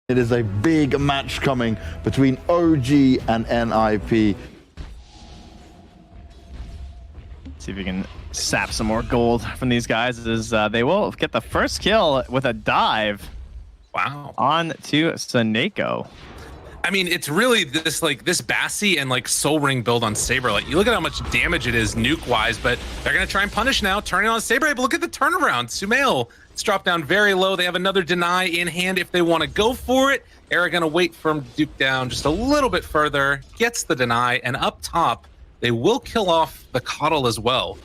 It is a big match coming between OG and NIP. See if we can sap some more gold from these guys as they will get the first kill with a dive. Wow. On to Saneko. I mean, it's really this Bassi and like Soul Ring build on Saber. Like, you look at how much damage it is nuke wise, but they're gonna try and punish now, turning on Saber. But look at the turnaround. Sumail, it's dropped down very low. They have another deny in hand if they want to go for it. Era gonna wait for him to duke down just a little bit further, gets the deny, and up top they will kill off the Coddle as well.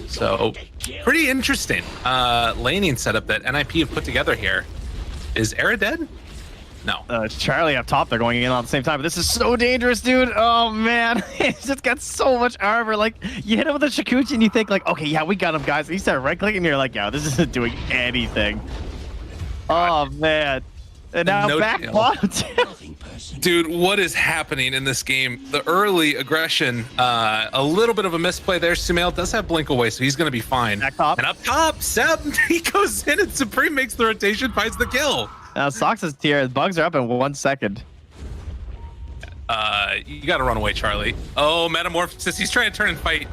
So pretty interesting laning setup that NIP have put together here. Is Era dead? No. Charlie up top, they're going in on the same time. But this is so dangerous, dude. Oh, man. He's just got so much armor. Like, you hit him with a Shikuchi and you think, like, okay, yeah, we got him, guys. And you start right-clicking and you're like, yeah, this isn't doing anything. Oh, man. And now no back bottom. Dude, what is happening in this game? The early aggression, a little bit of a misplay there. Sumail does have blink away, so he's going to be fine. Back top. And up top, Seb, he goes in and Supreme makes the rotation, finds the kill. Now Sox's tier. Bugs are up in 1 second. You got to run away, Charlie. Oh, Metamorphosis. He's trying to turn and fight.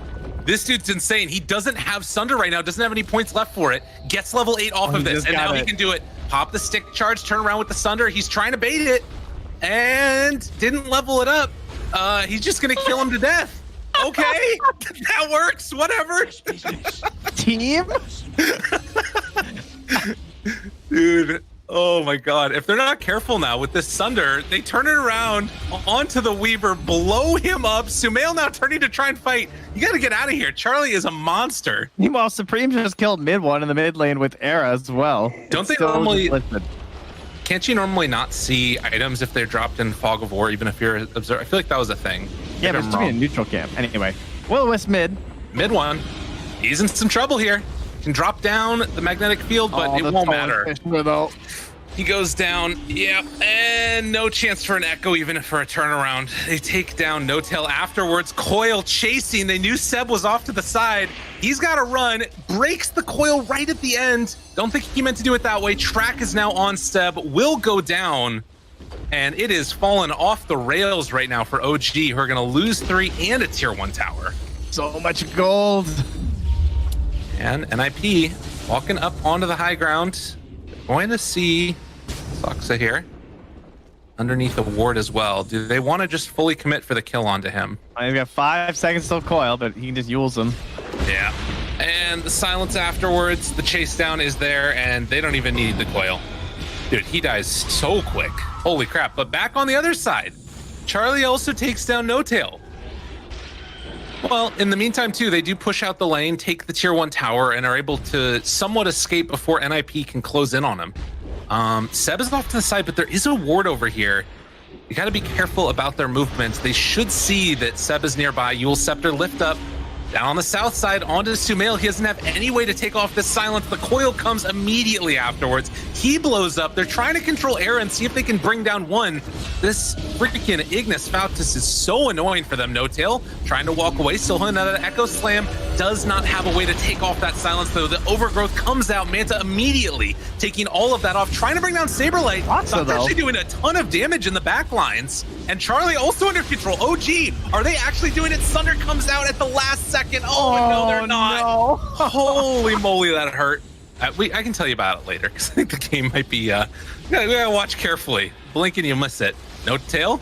This dude's insane. He doesn't have Sunder right now. Doesn't have any points left for it. Gets level 8 off of this. And now he can do it. Pop the stick charge, turn around with the Sunder. He's trying to bait it. And didn't level it up. He's just going to kill him to death. Okay. That works. Whatever. Team? Dude. Oh my god, if they're not careful now with this Sunder, they turn it around onto the Weaver, blow him up. Sumail now turning to try and fight. You gotta get out of here. Charlie is a monster. Meanwhile, Supreme just killed mid one in the mid lane with Era as well. Don't they normally... Can't you normally not see items if they're dropped in Fog of War, even if you're observer? I feel like that was a thing. Yeah, but it's to be a neutral camp. Anyway, Will-O-Wisp mid. Mid one. He's in some trouble here. Can drop down the magnetic field, but it won't matter. He goes down, yep, and no chance for an echo, even for a turnaround. They take down No Tail afterwards. Coil chasing. They knew Seb was off to the side. He's got to run, breaks the coil right at the end. Don't think he meant to do it that way. Track is now on Seb, will go down, and it is fallen off the rails right now for OG, who are going to lose 3 and a tier 1 tower. So much gold. And NIP walking up onto the high ground. Going to see Soxa here underneath the ward as well. Do they want to just fully commit for the kill onto him? He's got 5 seconds till coil, but he can just yules them. Yeah. And the silence afterwards, the chase down is there, and they don't even need the coil. Dude, he dies so quick. Holy crap. But back on the other side, Charlie also takes down No Tail. Well, in the meantime, too, they do push out the lane, take the tier 1 tower, and are able to somewhat escape before NIP can close in on him. Seb is off to the side, but there is a ward over here. You got to be careful about their movements. They should see that Seb is nearby. Yule Scepter lift up. Down on the south side, onto Sumail. He doesn't have any way to take off this silence. The coil comes immediately afterwards. He blows up. They're trying to control Era and see if they can bring down one. This freaking Ignis Fautus is so annoying for them. No Tail trying to walk away. Still holding another Echo Slam. Does not have a way to take off that silence, though. The Overgrowth comes out. Manta immediately taking all of that off. Trying to bring down Saberlight. That's actually doing a ton of damage in the back lines. And Charlie also under control. OG, are they actually doing it? Sunder comes out at the last second. Oh, no, they're not. No. Holy moly, that hurt. I can tell you about it later, because I think the game might be, we gotta watch carefully. Blink and you miss it. No Tail.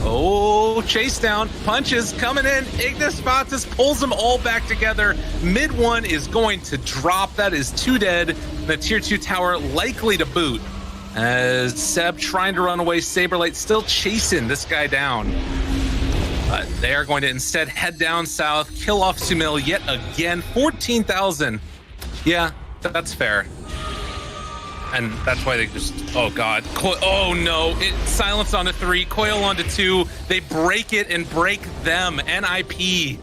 Oh, chase down. Punches coming in. Ignis Fautus pulls them all back together. Mid one is going to drop. That is 2 dead. The tier 2 tower likely to boot. As Seb trying to run away, Saberlight still chasing this guy down. But they are going to instead head down south, kill off Sumail yet again. 14,000. Yeah, that's fair. And that's why they just, oh god. Oh no, silence onto 3, coil onto 2. They break it and break them. NIP.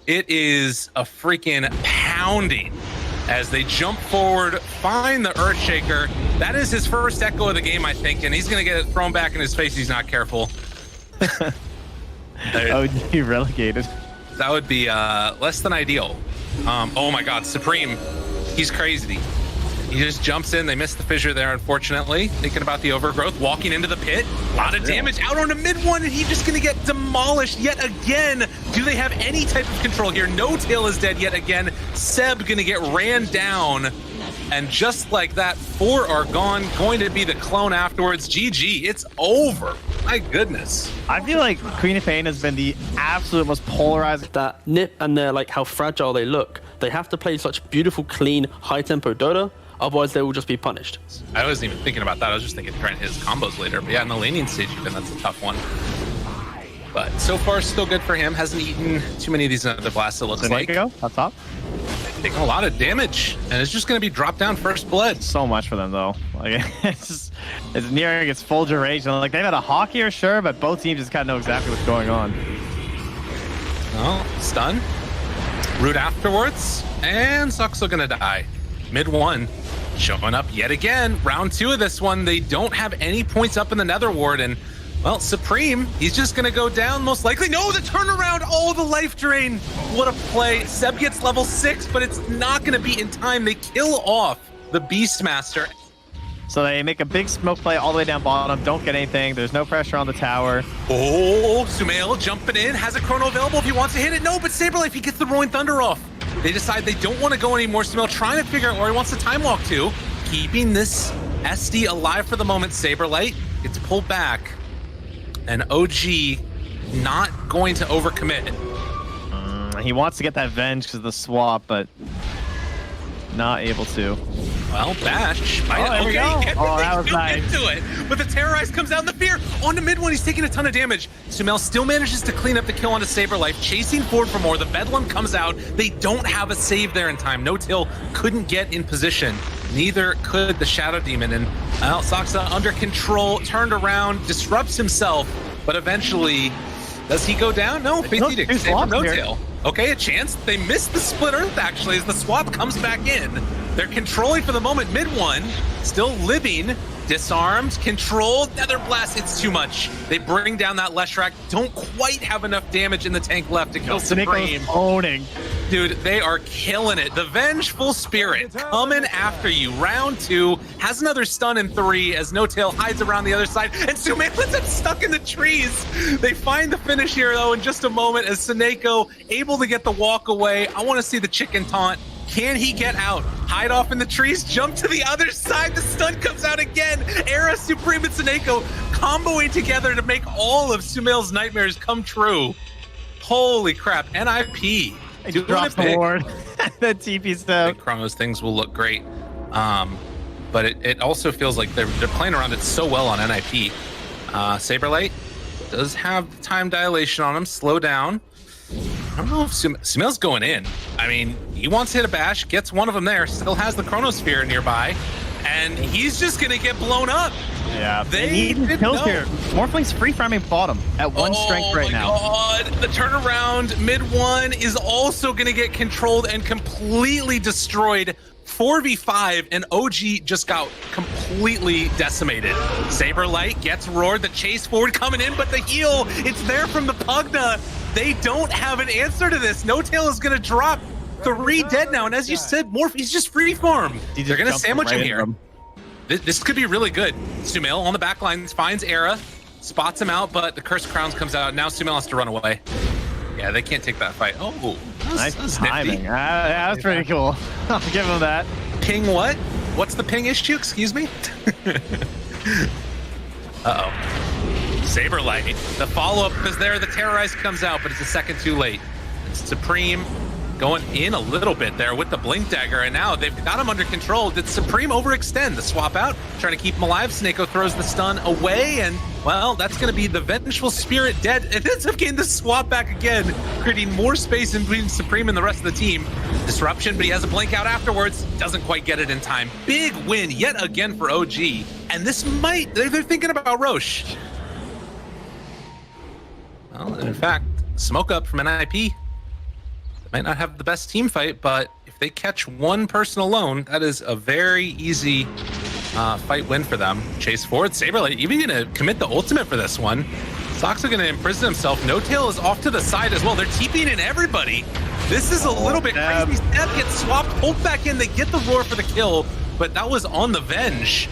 It is a freaking pounding as they jump forward, find the Earthshaker. That is his first echo of the game, I think, and he's gonna get it thrown back in his face if he's not careful. Oh, you relegated. That would be less than ideal. Oh my god, Supreme, he's crazy. He just jumps in. They missed the fissure there, unfortunately. Thinking about the overgrowth, walking into the pit. A lot of damage out on a mid one, and he's just going to get demolished yet again. Do they have any type of control here? No Tail is dead yet again. Seb going to get ran down. And just like that, 4 are gone. Going to be the clone afterwards. GG, it's over. My goodness. I feel like Queen of Pain has been the absolute most polarizing. That nip and they're like how fragile they look. They have to play such beautiful, clean, high-tempo Dota. Otherwise, they will just be punished. I wasn't even thinking about that. I was just thinking Trent his combos later. But yeah, in the laning stage, even that's a tough one. But so far, still good for him. Hasn't eaten too many of these other blasts, it looks like. Go up top. Taking a lot of damage, and it's just going to be dropped down first blood. So much for them, though. Like, it's nearing its full duration. Like, they've had a hawk here, sure, but both teams just kind of know exactly what's going on. Oh, stun. Root afterwards, and Saxo going to die. Mid one. Showing up yet again. Round 2 of this one. They don't have any points up in the Nether Ward, and well, Supreme, he's just gonna go down most likely. No, the turnaround, oh, the life drain. What a play. Seb gets level 6, but it's not gonna be in time. They kill off the Beastmaster. So they make a big smoke play all the way down bottom, don't get anything. There's no pressure on the tower. Oh, Sumail jumping in, has a chrono available if he wants to hit it. No, but Saberlife, he gets the Rolling Thunder off. They decide they don't want to go anymore. Sumail trying to figure out where he wants to time walk to. Keeping this SD alive for the moment. Saberlight gets pulled back. And OG not going to overcommit. He wants to get that Venge because of the swap, but not able to. Well, Bash might there we go. Oh, that was nice. Into it. But the Terrorize comes out in the fear. On the mid one, he's taking a ton of damage. Sumail still manages to clean up the kill onto Saberlife, chasing forward for more. The Bedlam comes out. They don't have a save there in time. No Till couldn't get in position. Neither could the Shadow Demon. And well, Saksa under control, turned around, disrupts himself, but eventually, does he go down? No, Face Edict, save from No Tail. Okay, a chance. They missed the Split Earth, actually, as the swap comes back in. They're controlling for the moment. Mid one, still living, disarmed, controlled, Nether Blast. It's too much. They bring down that Leshrac. Don't quite have enough damage in the tank left to kill Supreme. Owning. Dude, they are killing it. The Vengeful Spirit coming after you. Round 2 has another stun in 3 as No Tail hides around the other side, and Sumail ends up stuck in the trees. They find the finish here, though, in just a moment as Seneko able to get the walk away. I want to see the chicken taunt. Can he get out? Hide off in the trees, jump to the other side. The stun comes out again. Era, Supreme, and Seneko comboing together to make all of Sumail's nightmares come true. Holy crap, NIP. He drops the ward. That TP's out. Chrono's things will look great. But it also feels like they're playing around it so well on NIP. Saberlight does have the time dilation on him. Slow down. I don't know if Sumail's going in. I mean, he wants to hit a bash, gets one of them there, still has the Chronosphere nearby, and he's just going to get blown up. Yeah, they need kills here. Morphling's free farming bottom at 1 strength right now. Oh my god, the turnaround mid one is also going to get controlled and completely destroyed. 4v5, and OG just got completely decimated. Saberlight gets roared, the chase forward coming in, but the heal, it's there from the Pugna. They don't have an answer to this. No Tail is going to drop 3 dead now, and as you said, he's just free farm. They're going to sandwich him here. This could be really good. Sumail on the back lines finds Era, spots him out, but the Cursed Crowns comes out. Now Sumail has to run away. Yeah, they can't take that fight. Oh, nice timing. That was pretty cool. I'll give him that. Ping what? What's the ping issue? Excuse me? Uh-oh. Saberlight. The follow-up is there. The Terrorize comes out, but it's a second too late. It's Supreme going in a little bit there with the Blink Dagger, and now they've got him under control. Did Supreme overextend? The swap out, trying to keep him alive. Seneko throws the stun away, and, well, that's going to be the Vengeful Spirit dead. It ends up getting the swap back again, creating more space in between Supreme and the rest of the team. Disruption, but he has a blink out afterwards. Doesn't quite get it in time. Big win yet again for OG, and this might, they're thinking about Roche. Well, in fact, smoke up from NIP. Might not have the best team fight, but if they catch one person alone, that is a very easy fight win for them. Chase forward, Saberlight even gonna commit the ultimate for this one. Sox are gonna imprison himself. No Tail is off to the side as well. They're TPing in everybody. This is a little bit crazy. Step gets swapped, pulled back in. They get the roar for the kill. but that was on the Venge.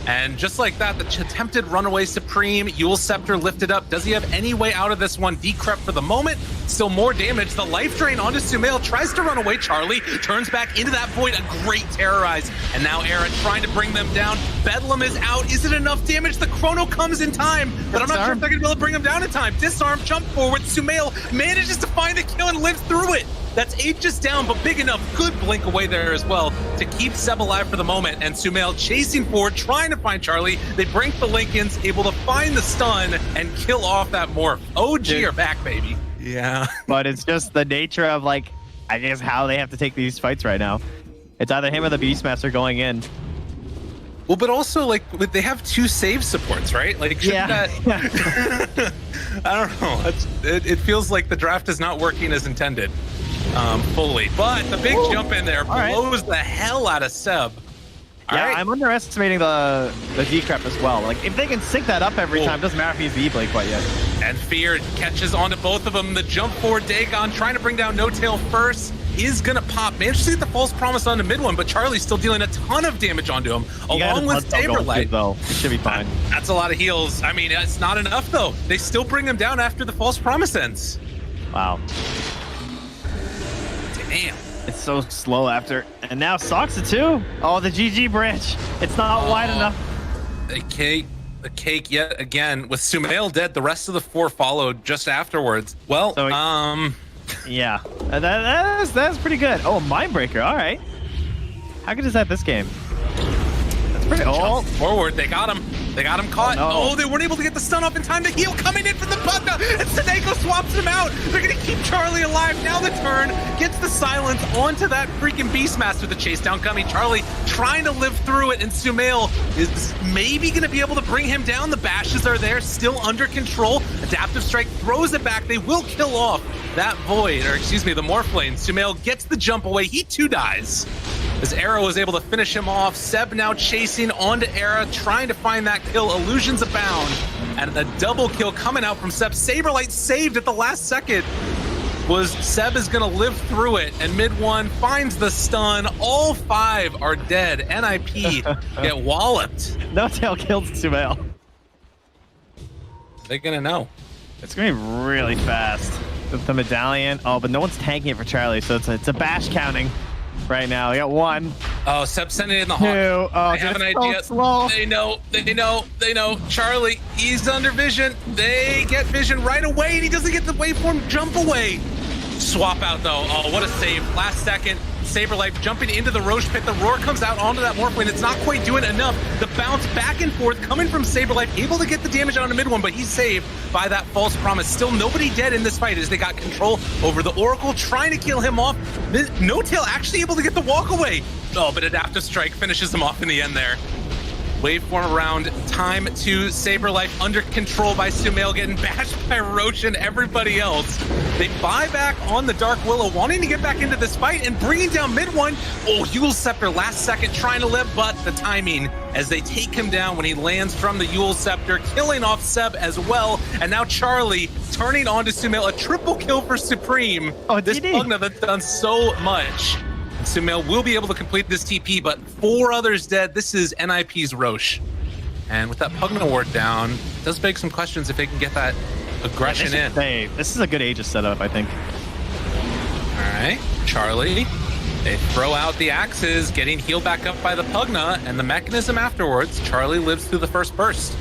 And just like that, the attempted runaway Supreme, Yule Scepter lifted up. Does he have any way out of this one? Decrep for the moment. Still more damage. The life drain onto Sumail. Tries to run away. Charlie turns back into that void. A great terrorize. And now Era trying to bring them down. Bedlam is out. Is it enough damage? The Chrono comes in time, but I'm not sure if they're going to be able to bring him down in time. Disarm, jump forward. Sumail manages to find the kill and lives through it. That's Aegis down, but big enough. Good blink away there as well to keep Seb alive for the moment. And Sumail chasing forward, trying to find Charlie. They brink the Lincolns, able to find the stun and kill off that morph. OG are back, baby. Yeah. But it's just the nature of, like, I guess how they have to take these fights right now. It's either him or the Beastmaster going in. Well, but also, like, they have 2 save supports, right? Like, shouldn't that... I don't know. It feels like the draft is not working as intended. Fully, but the big jump in there blows the hell out of Seb. I'm underestimating the Decrep as well. Like, if they can sync that up every time, doesn't matter if he's the E-Blade quite yet. And Fear catches onto both of them. The jump forward Dagon trying to bring down No Tail first is gonna pop. Managed to get the false promise onto mid one, but Charlie's still dealing a ton of damage onto him, along with Saberlight. Though it should be fine. That's a lot of heals. I mean, it's not enough though. They still bring him down after the false promise ends. Wow. Damn. It's so slow after. And now Soxa too. Oh, the GG branch. It's not wide enough. The cake yet again. With Sumail dead, the rest of the 4 followed just afterwards. Well, so yeah. That's pretty good. Oh, Mindbreaker. All right. How good is that this game? That's pretty. Oh, forward. They got him. They got him caught. Oh, they weren't able to get the stun off in time to heal. Coming in from the Pushka, and Sadeko swaps him out. They're going to keep Charlie alive. Now the turn gets the silence onto that freaking Beastmaster. The chase down coming. Charlie trying to live through it, and Sumail is maybe going to be able to bring him down. The bashes are there, still under control. Adaptive Strike throws it back. They will kill off that void, or excuse me, the Morphlane. Sumail gets the jump away. He too dies. As Arrow was able to finish him off. Seb now chasing onto Era, trying to find that kill. Illusions abound. And the double kill coming out from Seb. Saberlight saved at the last second. Was Seb is going to live through it. And mid one finds the stun. All 5 are dead. NIP get walloped. No Tail killed Sumail. They're going to know. It's going to be really fast. With the medallion. Oh, but no one's tanking it for Charlie. So it's a bash counting. Right now, we got 1. Oh, Seb sending it in the Hawk. 2. Oh, they have an idea. Slow. They know. Charlie, he's under vision. They get vision right away, and he doesn't get the waveform jump away. Swap out, though. Oh, what a save. Last second. Saberlight jumping into the Roche pit. The roar comes out onto that Morphling. It's not quite doing enough. The bounce back and forth coming from Saberlight, able to get the damage on the mid one, but he's saved by that false promise. Still nobody dead in this fight as they got control over the Oracle, trying to kill him off. No Tail actually able to get the walk away. Oh, but Adaptive Strike finishes him off in the end there. Waveform around, time to Saberlight under control by Sumail, getting bashed by Roche and everybody else. They buy back on the Dark Willow, wanting to get back into this fight and bringing down mid one. Oh, Yule Scepter last second trying to live, but the timing as they take him down when he lands from the Yule Scepter, killing off Seb as well. And now Charlie turning on to Sumail, a triple kill for Supreme. Oh, this Pugna that's done so much. Sumail will be able to complete this TP, but 4 others dead. This is NIP's Roche. And with that Pugna ward down, it does beg some questions if they can get that aggression in. This is a good Aegis setup, I think. All right, Charlie. They throw out the axes, getting healed back up by the Pugna, and the mechanism afterwards. Charlie lives through the first burst.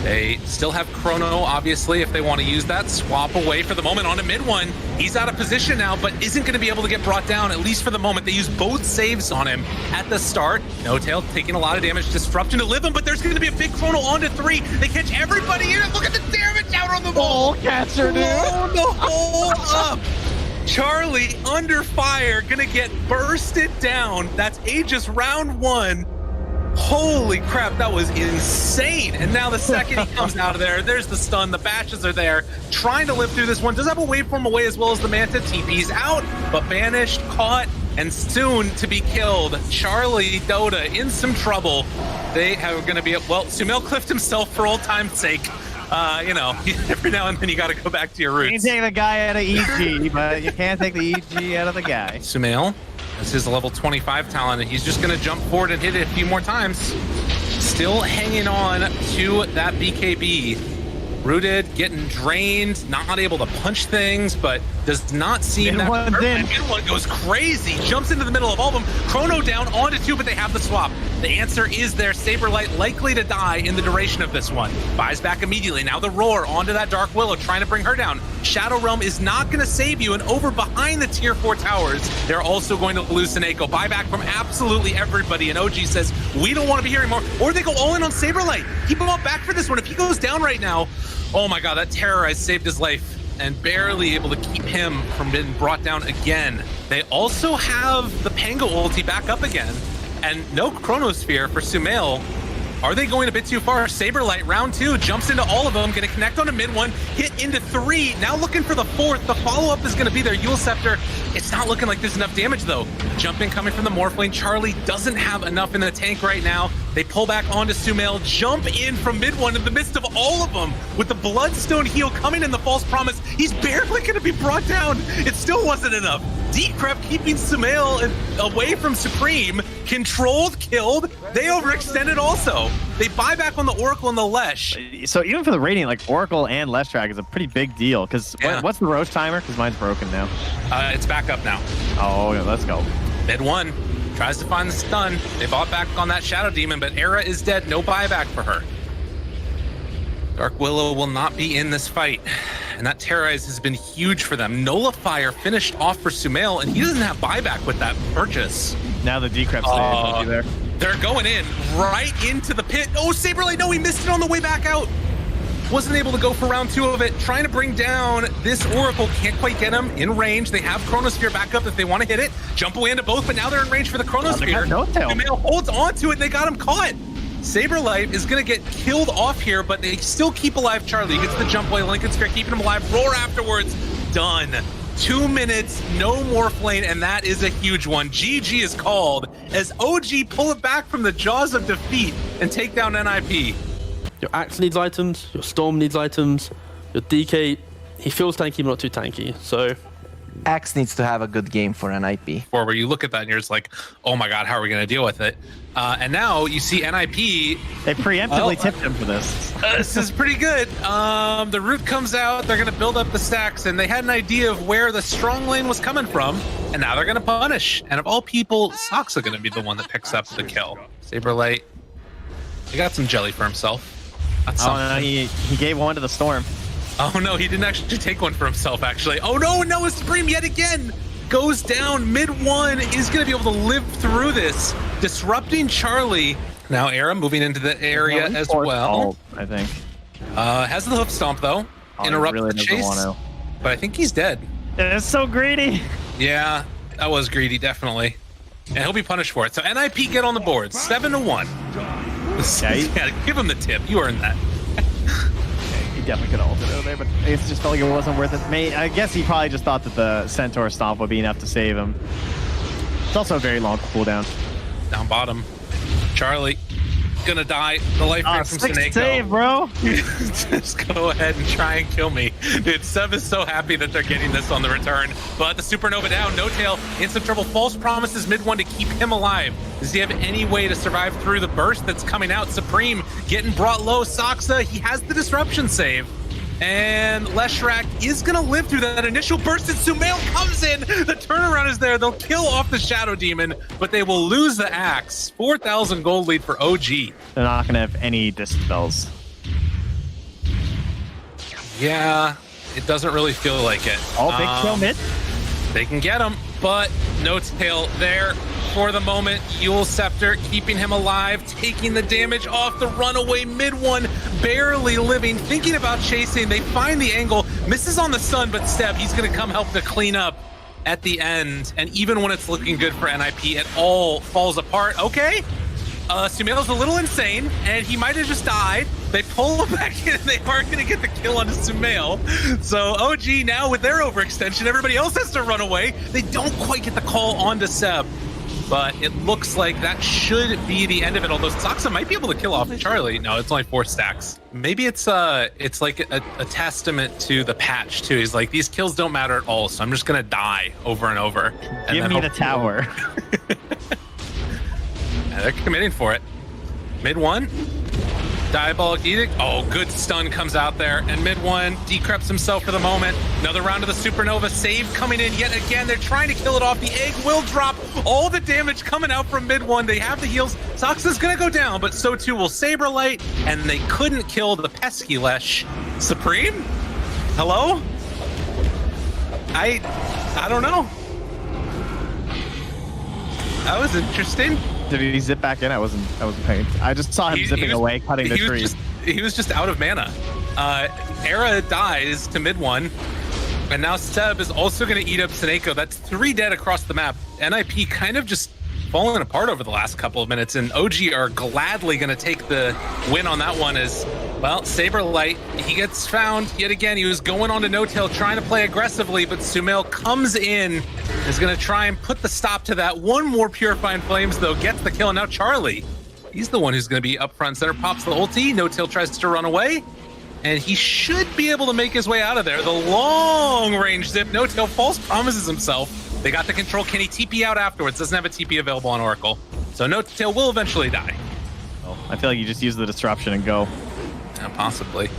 They still have Chrono, obviously, if they want to use that. Swap away for the moment on a mid one. He's out of position now, but isn't going to be able to get brought down, at least for the moment. They use both saves on him at the start. No Tail taking a lot of damage, disrupting to live him, but there's going to be a big Chrono onto 3. They catch everybody in it. Look at the damage out on the ball. Catcher, dude. Blow the hole up. Charlie under fire, gonna get bursted down. That's Aegis round 1. Holy crap, that was insane. And now the second he comes out of there, there's the stun, the bashes are there, trying to live through this one. Does have a waveform away as well as the Manta. TP's out, but banished, caught, and soon to be killed. Charlie, Dota in some trouble. They are gonna be, well, Sumail cliffed himself for old time's sake. You know, every now and then you got to go back to your You can roots. take the guy out of EG, but you can't take the EG out of the guy. Sumail, that's his level 25 talent, and he's just going to jump forward and hit it a few more times. Still hanging on to that BKB. Rooted, getting drained, not able to punch things, but does not seem that Mid-one's in. Mid-one goes crazy, jumps into the middle of all of them. Chrono down onto 2, but they have the swap. The answer is there. Saberlight likely to die in the duration of this one. Buys back immediately. Now the Roar onto that Dark Willow, trying to bring her down. Shadow Realm is not going to save you, and over behind the tier 4 towers, they're also going to lose Seneko. Buyback from absolutely everybody, and OG says, we don't want to be here anymore. Or they go all in on Saberlight. Keep him up back for this one. If he goes down right now, oh my god, that Terrorize saved his life and barely able to keep him from being brought down again. They also have the Pango ulti back up again, and no Chronosphere for Sumail. Are they going a bit too far? Saberlight, round 2, jumps into all of them, gonna connect on a mid one, hit into 3, now looking for the 4th. The follow-up is gonna be their Yule Scepter. It's not looking like there's enough damage though. Jumping coming from the Morphling. Charlie doesn't have enough in the tank right now. They pull back onto Sumail, jump in from mid one in the midst of all of them with the Bloodstone heal coming in the False Promise. He's barely gonna be brought down. It still wasn't enough. Decrep keeping Sumail away from Supreme, controlled, killed. They overextended also. They buy back on the Oracle and the Lesh. So even for the rating, like Oracle and Leshrac is a pretty big deal. Because Yeah. what's the Roche timer? Because mine's broken now. It's back up now. Oh, yeah, let's go. Mid one tries to find the stun. They bought back on that Shadow Demon, but Era is dead. No buyback for her. Dark Willow will not be in this fight, and that Terrorize has been huge for them. Nullifier finished off for Sumail, and he doesn't have buyback with that purchase. Now the Decrep stage will be there. They're going in right into the pit. Oh, Saberlight, no, he missed it on the way back out. Wasn't able to go for round 2 of it. Trying to bring down this Oracle. Can't quite get him in range. They have Chronosphere back up if they want to hit it. Jump away into both, but now they're in range for the Chronosphere. No tail. Sumail holds onto it, and they got him caught. Saberlight is going to get killed off here, but they still keep alive Charlie. He gets the jump away. Lincoln Sphere keeping him alive. Roar afterwards. Done. 2 minutes, no more flame, and that is a huge one. GG is called as OG pull it back from the jaws of defeat and take down NIP. Your Axe needs items, your Storm needs items, your DK, he feels tanky but not too tanky. So Axe needs to have a good game for NIP. Or where you look at that and you're just like, oh my god, how are we going to deal with it? And now you see NIP. They preemptively tipped him for this. This is pretty good. The root comes out. They're going to build up the stacks, and they had an idea of where the strong lane was coming from, and now they're going to punish. And of all people, Sox are going to be the one that picks up the kill. Saberlight, he got some jelly for himself. That's Oh something. no, he gave one to the Storm. Oh no, he didn't actually take one for himself, actually. Oh no, Noah Supreme yet again goes down. Mid one is going to be able to live through this, disrupting Charlie. Now Era moving into the area as well. I think. Has the hoof stomp though. Oh, Interrupt really the doesn't chase. want But I think he's dead. It's so greedy. Yeah, that was greedy, definitely. And he'll be punished for it. So NIP get on the board, 7-1. Yeah, give him the tip. You earned that. He definitely could have ulted over there, but I guess it just felt like it wasn't worth it. I guess he probably just thought that the Centaur Stomp would be enough to save him. It's also a very long cooldown. Down bottom. Charlie, gonna die. The life break from Six Seneko. save, bro. Just go ahead and try and kill me. Dude, Seb is so happy that they're getting this on the return. But the Supernova down, no tail, in some trouble. False promises mid one to keep him alive. Does he have any way to survive through the burst that's coming out? Supreme getting brought low. Saxa, he has the disruption save. And Leshrac is going to live through that initial burst, and Sumail comes in. The turnaround is there. They'll kill off the Shadow Demon, but they will lose the Axe. 4,000 gold lead for OG. They're not going to have any dispels. Yeah, it doesn't really feel like it. All big kill mid. They can get him, but no tail there for the moment. Yule Scepter keeping him alive, taking the damage off the runaway mid one, barely living, thinking about chasing. They find the angle, misses on the sun, but Steb, he's going to come help to clean up at the end. And even when it's looking good for NIP, it all falls apart. Okay. Sumail's a little insane, and he might have just died. They pull him back in, and they are going to get the kill on Sumail. So OG now with their overextension, everybody else has to run away. They don't quite get the call onto Seb. but it looks like that should be the end of it. Although Saksa might be able to kill off Charlie. No, it's only 4 stacks. Maybe it's like a testament to the patch too. He's like, these kills don't matter at all, so I'm just gonna die over and over. And Give me the tower. Yeah, they're committing for it. Mid 1. Diabolic Edict. Oh, good stun comes out there. And mid 1 decreps himself for the moment. Another round of the Supernova. Save coming in yet again. They're trying to kill it off. The egg will drop. All the damage coming out from mid 1. They have the heals. Saksa's going to go down, but so too will Saberlight. And they couldn't kill the pesky Lesh. Supreme? Hello? I don't know. That was interesting. Did he zip back in? I wasn't paying. I just saw him zipping away, cutting the trees. He was just out of mana. Era dies to mid 1, and now Seb is also going to eat up Seneko. That's 3 dead across the map. NIP kind of just falling apart over the last couple of minutes, and OG are gladly going to take the win on that one as, well, Saberlight, he gets found yet again. He was going on to No-Tail trying to play aggressively, but Sumail comes in, is going to try and put the stop to that. One more Purifying Flames, though, gets the kill. And now Charlie, he's the one who's going to be up front center. Pops the ulti. No-Tail tries to run away, and he should be able to make his way out of there. The long-range zip. No-Tail false promises himself. They got the control. Can he TP out afterwards? Doesn't have a TP available on Oracle. So No-Tail will eventually die. Oh, I feel like you just use the disruption and go. Yeah, possibly.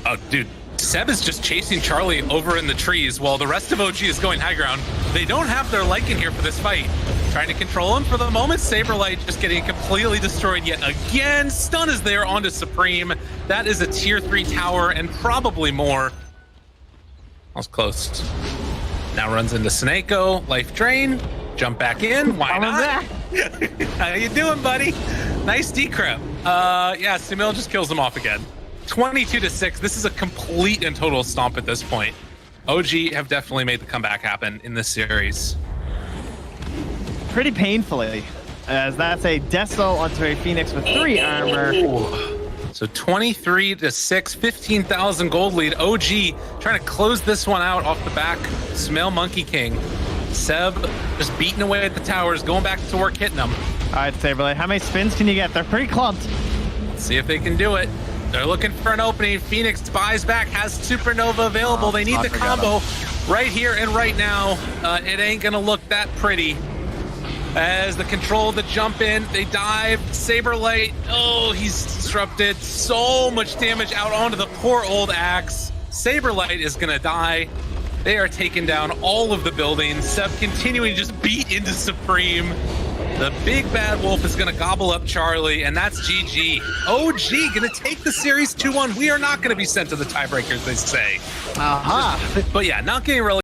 Oh, dude. Seb is just chasing Charlie over in the trees while the rest of OG is going high ground. They don't have their Lycan here for this fight. Trying to control him for the moment. Saberlight just getting completely destroyed yet again. Stun is there onto Supreme. That is a tier 3 tower and probably more. I was close. Now runs into Seneko. Life drain. Jump back in. Why not? How you doing, buddy? Nice decrep. Yeah, Sumail just kills him off again. 22-6. This is a complete and total stomp at this point. OG have definitely made the comeback happen in this series. Pretty painfully, as that's a Deso onto a Phoenix with 3 armor. So 23-6, 15,000 gold lead. OG trying to close this one out off the back. Sumail Monkey King. Seb just beating away at the towers, going back to work, hitting them. All right, Saberlight, how many spins can you get? They're pretty clumped. Let's see if they can do it. They're looking for an opening. Phoenix buys back, has Supernova available. They need the combo right here and right now. It ain't gonna look that pretty. As the control the jump in, they dive. Saberlight, oh, he's disrupted. So much damage out onto the poor old axe. Saberlight is gonna die. They are taking down all of the buildings. Seb continuing to just beat into Supreme. The big bad wolf is going to gobble up Charlie, and that's GG. OG going to take the series 2-1. We are not going to be sent to the tiebreakers, they say. Aha. But yeah, not getting relegated.